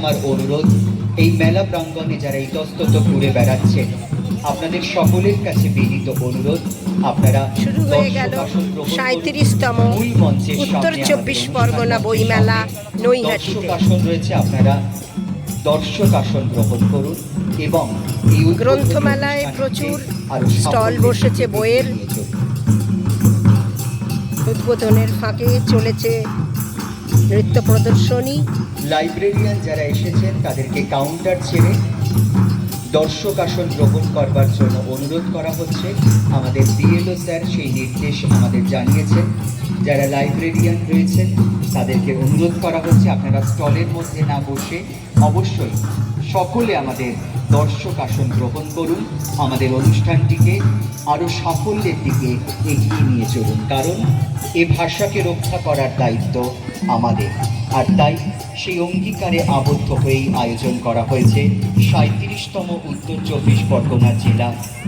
আমার অনুরোধ, এই মেলা প্রাঙ্গণে যারা ইতস্তত ঘুরে বেড়াচ্ছেন, আপনাদের সকলের কাছে বিনীত অনুরোধ, আপনারা শুরু হয়ে গেল 37তম উত্তর 24 পরগনা বইমেলা নৈহাটিতে। দর্শক আসন রয়েছে, আপনারা দর্শক আসন গ্রহণ করুন এবং এই গ্রন্থমেলায় প্রচুর স্টল বসেছে বইয়ের। উদ্বোধনের ফাঁকে চলেছে নৃত্য প্রদর্শনী। লাইব্রেরিয়ান যারা এসেছেন তাদেরকে কাউন্টার ছেড়ে দর্শক আসন গ্রহণ করবার জন্য অনুরোধ করা হচ্ছে। আমাদের বিএলও স্যার সেই নির্দেশ আমাদের জানিয়েছেন। যারা লাইব্রেরিয়ান রয়েছেন তাদেরকে অনুরোধ করা হচ্ছে আপনারা স্টলের মধ্যে না বসে অবশ্যই সকলে আমাদের দর্শক আসন গ্রহণ করুন। আমাদের অনুষ্ঠানটিকে আরও সাফল্যের দিকে এগিয়ে নিয়ে চলুন, কারণ এ ভাষাকে রক্ষা করার দায়িত্ব আমাদের। আর তাই সেই অঙ্গীকারে আবদ্ধ হয়েই আয়োজন করা হয়েছে 37তম উত্তর 24 পরগনা জেলা